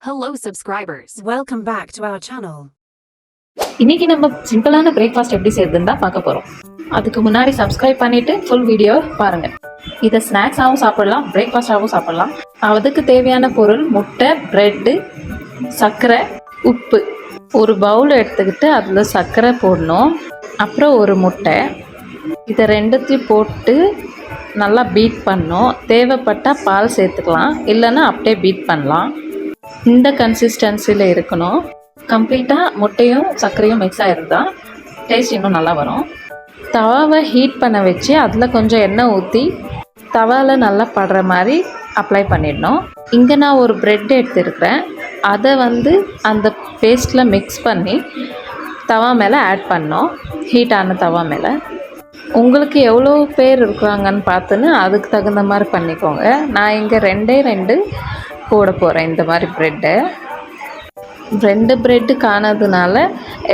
Hello subscribers. Welcome back to our channel. இன்னைக்கு நம்ம சிம்பிளான பிரேக்ஃபாஸ்ட் எப்படி செய்யறதுன்னு தான் பார்க்க போறோம். அதுக்கு முன்னாடி சப்ஸ்கிரைப் பண்ணிட்டு ஃபுல் வீடியோ பாருங்க. இதை ஸ்நாக்ஸாகவும் சாப்பிடலாம், பிரேக்ஃபாஸ்டாகவும் சாப்பிடலாம். அதுக்கு தேவையான பொருள் முட்டை, பிரெட்டு, சர்க்கரை, உப்பு. ஒரு பவுல் எடுத்துக்கிட்டு அதில் சர்க்கரை போடணும். அப்புறம் ஒரு முட்டை. இதை ரெண்டுத்தையும் போட்டு நல்லா பீட் பண்ணணும். தேவைப்பட்டால் பால் சேர்த்துக்கலாம், இல்லைன்னா அப்படியே பீட் பண்ணலாம். இந்த கன்சிஸ்டன்சியில் இருக்கணும். கம்ப்ளீட்டாக முட்டையும் சர்க்கரையும் மிக்ஸ் ஆகிருந்தா டேஸ்ட் இன்னும் நல்லா வரும். தவாவை ஹீட் பண்ண வச்சு அதில் கொஞ்சம் எண்ணெய் ஊற்றி தவாவில் நல்லா படுற மாதிரி அப்ளை பண்ணிடணும். இங்கே நான் ஒரு ப்ரெட் எடுத்துருக்கிறேன். அதை அந்த பேஸ்ட்டில் மிக்ஸ் பண்ணி தவா மேலே ஆட் பண்ணோம். ஹீட்டான தவா மேலே உங்களுக்கு எவ்வளோ பேர் இருக்கிறாங்கன்னு பார்த்துன்னு அதுக்கு தகுந்த மாதிரி பண்ணிக்கோங்க. நான் இங்கே ரெண்டு போட போகிறேன். இந்த மாதிரி ப்ரெட்டை 2 ப்ரெட்டு காணதுனால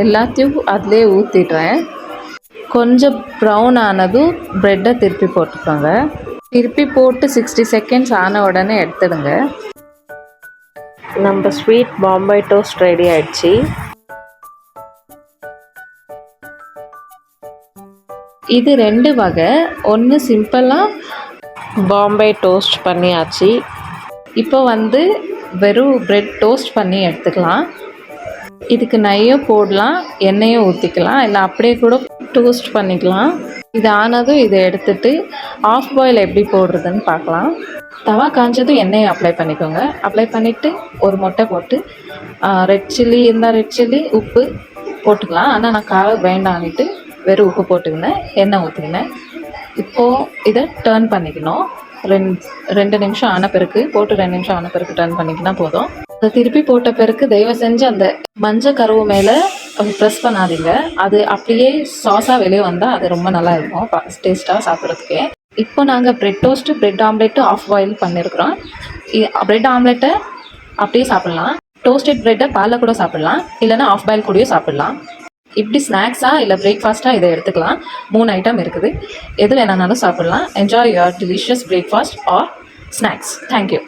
எல்லாத்தையும் அதிலே ஊற்றிடுறேன். கொஞ்சம் ப்ரௌன் ஆனதும் ப்ரெட்டை திருப்பி போட்டுக்கோங்க. திருப்பி போட்டு 60 செகண்ட்ஸ் ஆன உடனே எடுத்துடுங்க. நம்ம ஸ்வீட் பாம்பே டோஸ்ட் ரெடி ஆயிடுச்சு. இது 2 வகை. ஒன்று சிம்பிளாக பாம்பே டோஸ்ட் பண்ணியாச்சு. இப்போ வெறும் ப்ரெட் டோஸ்ட் பண்ணி எடுத்துக்கலாம். இதுக்கு நெய்யும் போடலாம், எண்ணெயும் ஊற்றிக்கலாம், இல்லை அப்படியே கூட டோஸ்ட் பண்ணிக்கலாம். இது ஆனதும் இதை எடுத்துகிட்டு ஆஃப் பாயில் எப்படி போடுறதுன்னு பார்க்கலாம். தவா காஞ்சதும் எண்ணெயை அப்ளை பண்ணிக்கோங்க. அப்ளை பண்ணிவிட்டு ஒரு முட்டை போட்டு ரெட் சில்லி இருந்தால் ரெட் சில்லி, உப்பு போட்டுக்கலாம். ஆனால் நான் காரம் வேண்டான்னுட்டு வெறும் உப்பு போட்டுக்கினேன், எண்ணெய் ஊற்றிக்கினேன். இப்போது இதை டர்ன் பண்ணிக்கணும். 2 நிமிஷம் ஆன பிறகு போட்டு 2 நிமிஷம் ஆன பிறகு டர்ன் பண்ணிக்கினா போதும். அதை திருப்பி போட்ட பிறகு தயவு செஞ்சு அந்த மஞ்சள் கருவு மேலே ப்ரெஸ் பண்ணாதீங்க. அது அப்படியே சாஸாக வெளியே வந்தால் அது ரொம்ப நல்லா இருக்கும் டேஸ்ட்டாக சாப்பிட்றதுக்கே. இப்போ நாங்கள் bread toast, bread omelette half boil பண்ணியிருக்கிறோம். ப்ரெட் ஆம்லெட்டை அப்படியே சாப்பிட்லாம், டோஸ்டட் ப்ரெட்டை பாலில் கூட சாப்பிட்லாம், இல்லைன்னா ஆஃப் பாயில் கூடயும் சாப்பிட்லாம். இப்படி ஸ்நாக்ஸாக இல்லை பிரேக்ஃபாஸ்ட்டாக இதை எடுத்துக்கலாம். 3 ஐட்டம் இருக்குது. எது வேணாலும் சாப்பிட்லாம். Enjoy your delicious breakfast R snacks. Thank you.